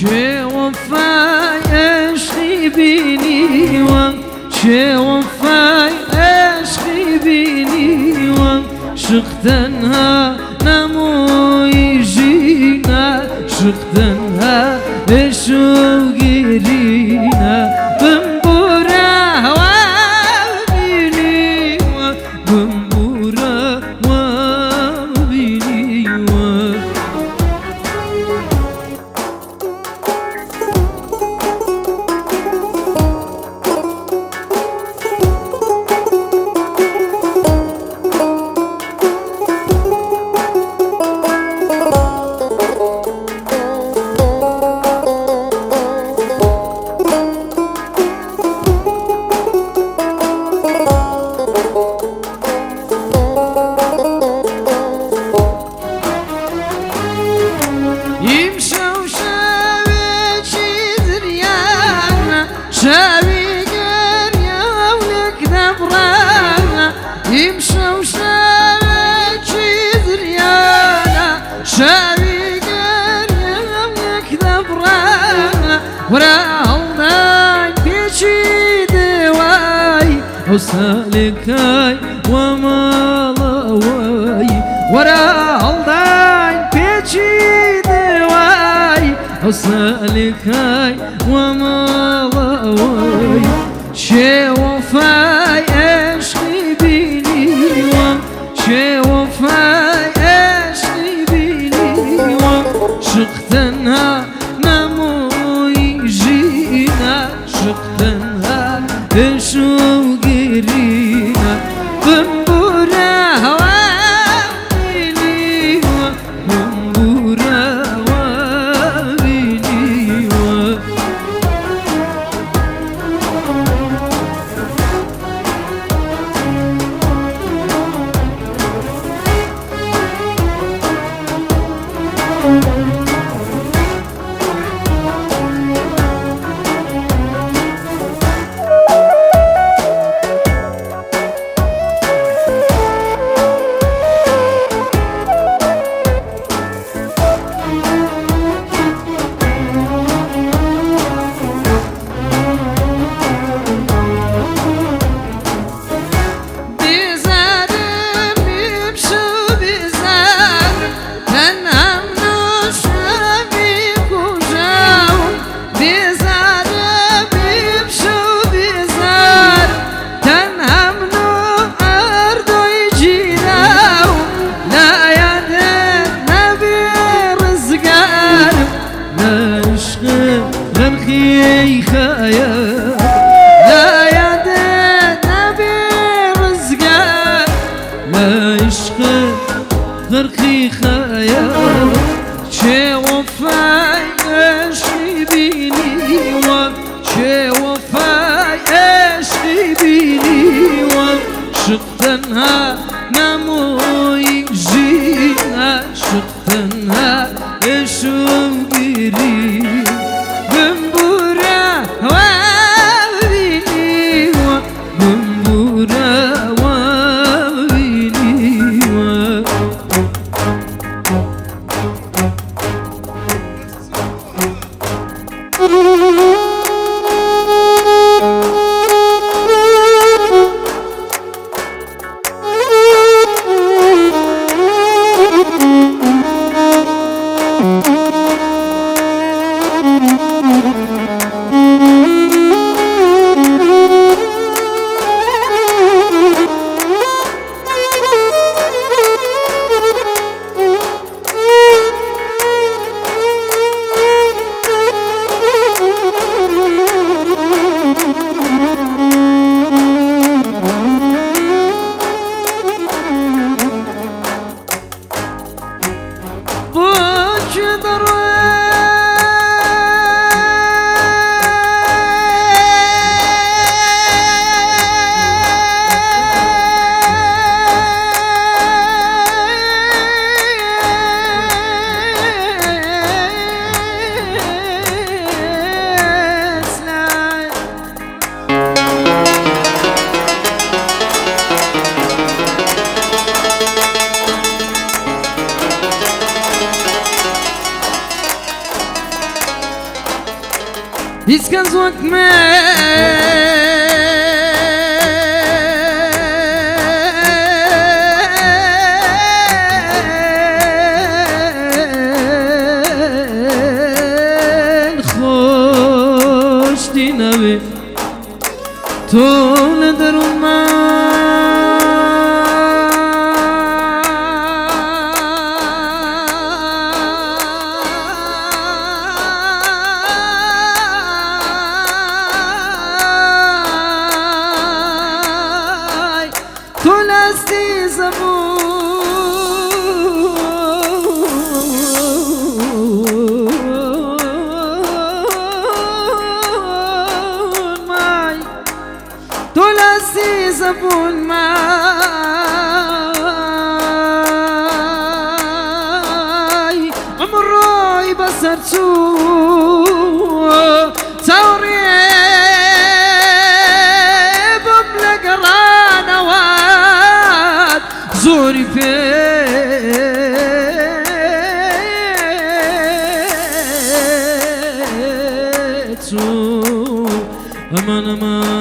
چه وفای عشقی بینی و چه وفای عشقی بینی و شق تنها نموی جینا شق تنها بشو گیرینا بمبورا هوا بینی و بمبورا و بینی و شاوي قريا ولك دبرانا يمشوا شاوي دريانا شاوي قريا ولك دبرانا وراهم بيشي دواي وسالكاي وما لواي وراهم بيشي دواي وسالكاي وما لواي چه وفای عشقی بینی و چه وفای عشقی بینی و شق تنها نموی جینا شق تنها بشو گیرینا بمبورا هوا بینی و بمبورا و بینی و غرخي خيال لا يدين نبي رزقان لا عشق غرخي خيال چه وفای عشقی بینی و چه وفای عشقی بینی و شق تنها نموی جینا شق تنها بشو گیری بمبورا وابيني بمبورا وابيني يسكن زوك من خوش دي نبي طول درون ما تلستي زبون معي تلستي زبون معي عمري بسرتو ثوري زوري فيتو أمان أمان